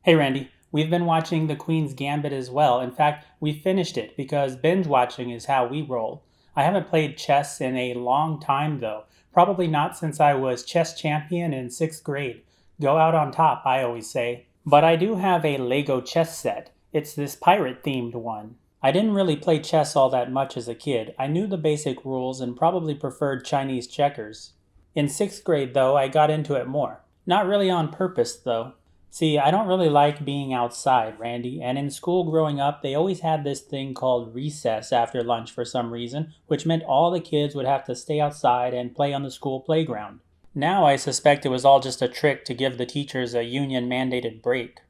Hey Randy, we've been watching The Queen's Gambit as well. In fact, we finished it because binge watching is how we roll. I haven't played chess in a long time though, probably not since I was chess champion in 6th grade. Go out on top, I always say. But I do have a Lego chess set. It's this pirate themed one. I didn't really play chess all that much as a kid. I knew the basic rules and probably preferred Chinese checkers. In 6th grade though, I got into it more. Not really on purpose though. See, I don't really like being outside, Randy, and in school growing up, they always had this thing called recess after lunch for some reason, which meant all the kids would have to stay outside and play on the school playground. Now I suspect it was all just a trick to give the teachers a union-mandated break.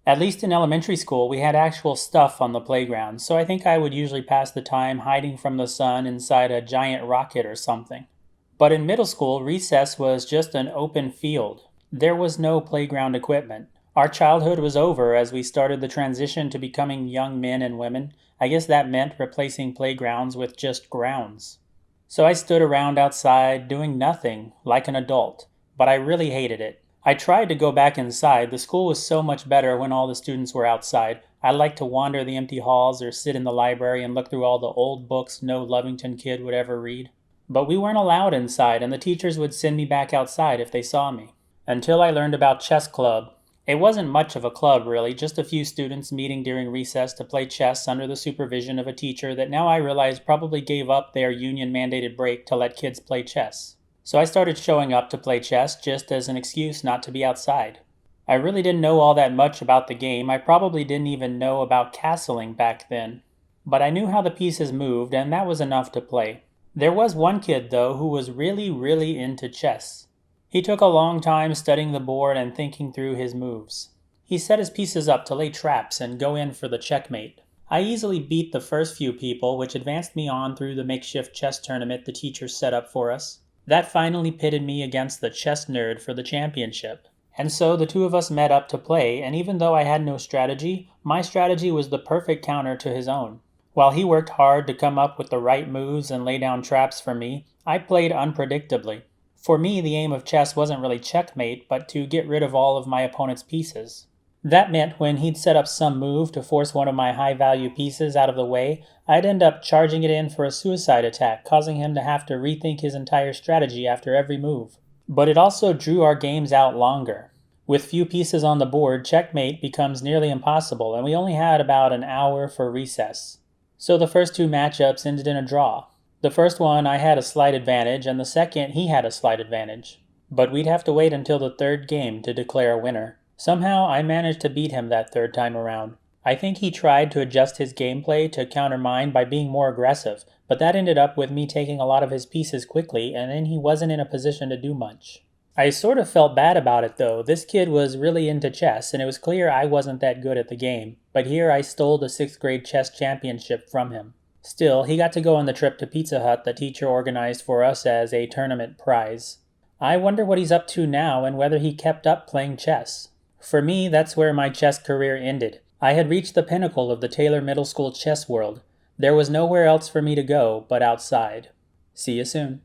At least in elementary school, we had actual stuff on the playground, so I think I would usually pass the time hiding from the sun inside a giant rocket or something. But in middle school, recess was just an open field. There was no playground equipment. Our childhood was over as we started the transition to becoming young men and women. I guess that meant replacing playgrounds with just grounds. So I stood around outside doing nothing, like an adult, but I really hated it. I tried to go back inside. The school was so much better when all the students were outside. I liked to wander the empty halls or sit in the library and look through all the old books no Lovington kid would ever read. But we weren't allowed inside, and the teachers would send me back outside if they saw me. Until I learned about chess club. It wasn't much of a club really, just a few students meeting during recess to play chess under the supervision of a teacher that now I realize probably gave up their union-mandated break to let kids play chess. So I started showing up to play chess just as an excuse not to be outside. I really didn't know all that much about the game. I probably didn't even know about castling back then. But I knew how the pieces moved, and that was enough to play. There was one kid though who was really into chess. He took a long time studying the board and thinking through his moves. He set his pieces up to lay traps and go in for the checkmate. I easily beat the first few people, which advanced me on through the makeshift chess tournament the teachers set up for us. That finally pitted me against the chess nerd for the championship. And so the two of us met up to play, and even though I had no strategy, my strategy was the perfect counter to his own. While he worked hard to come up with the right moves and lay down traps for me, I played unpredictably. For me, the aim of chess wasn't really checkmate, but to get rid of all of my opponent's pieces. That meant when he'd set up some move to force one of my high-value pieces out of the way, I'd end up charging it in for a suicide attack, causing him to have to rethink his entire strategy after every move. But it also drew our games out longer. With few pieces on the board, checkmate becomes nearly impossible, and we only had about an hour for recess. So the first two matchups ended in a draw. The first one I had a slight advantage, and the second he had a slight advantage. But we'd have to wait until the third game to declare a winner. Somehow I managed to beat him that third time around. I think he tried to adjust his gameplay to counter mine by being more aggressive, but that ended up with me taking a lot of his pieces quickly, and then he wasn't in a position to do much. I sort of felt bad about it though. This kid was really into chess, and it was clear I wasn't that good at the game. But here I stole the 6th grade chess championship from him. Still, he got to go on the trip to Pizza Hut the teacher organized for us as a tournament prize. I wonder what he's up to now and whether he kept up playing chess. For me, that's where my chess career ended. I had reached the pinnacle of the Taylor Middle School chess world. There was nowhere else for me to go but outside. See you soon.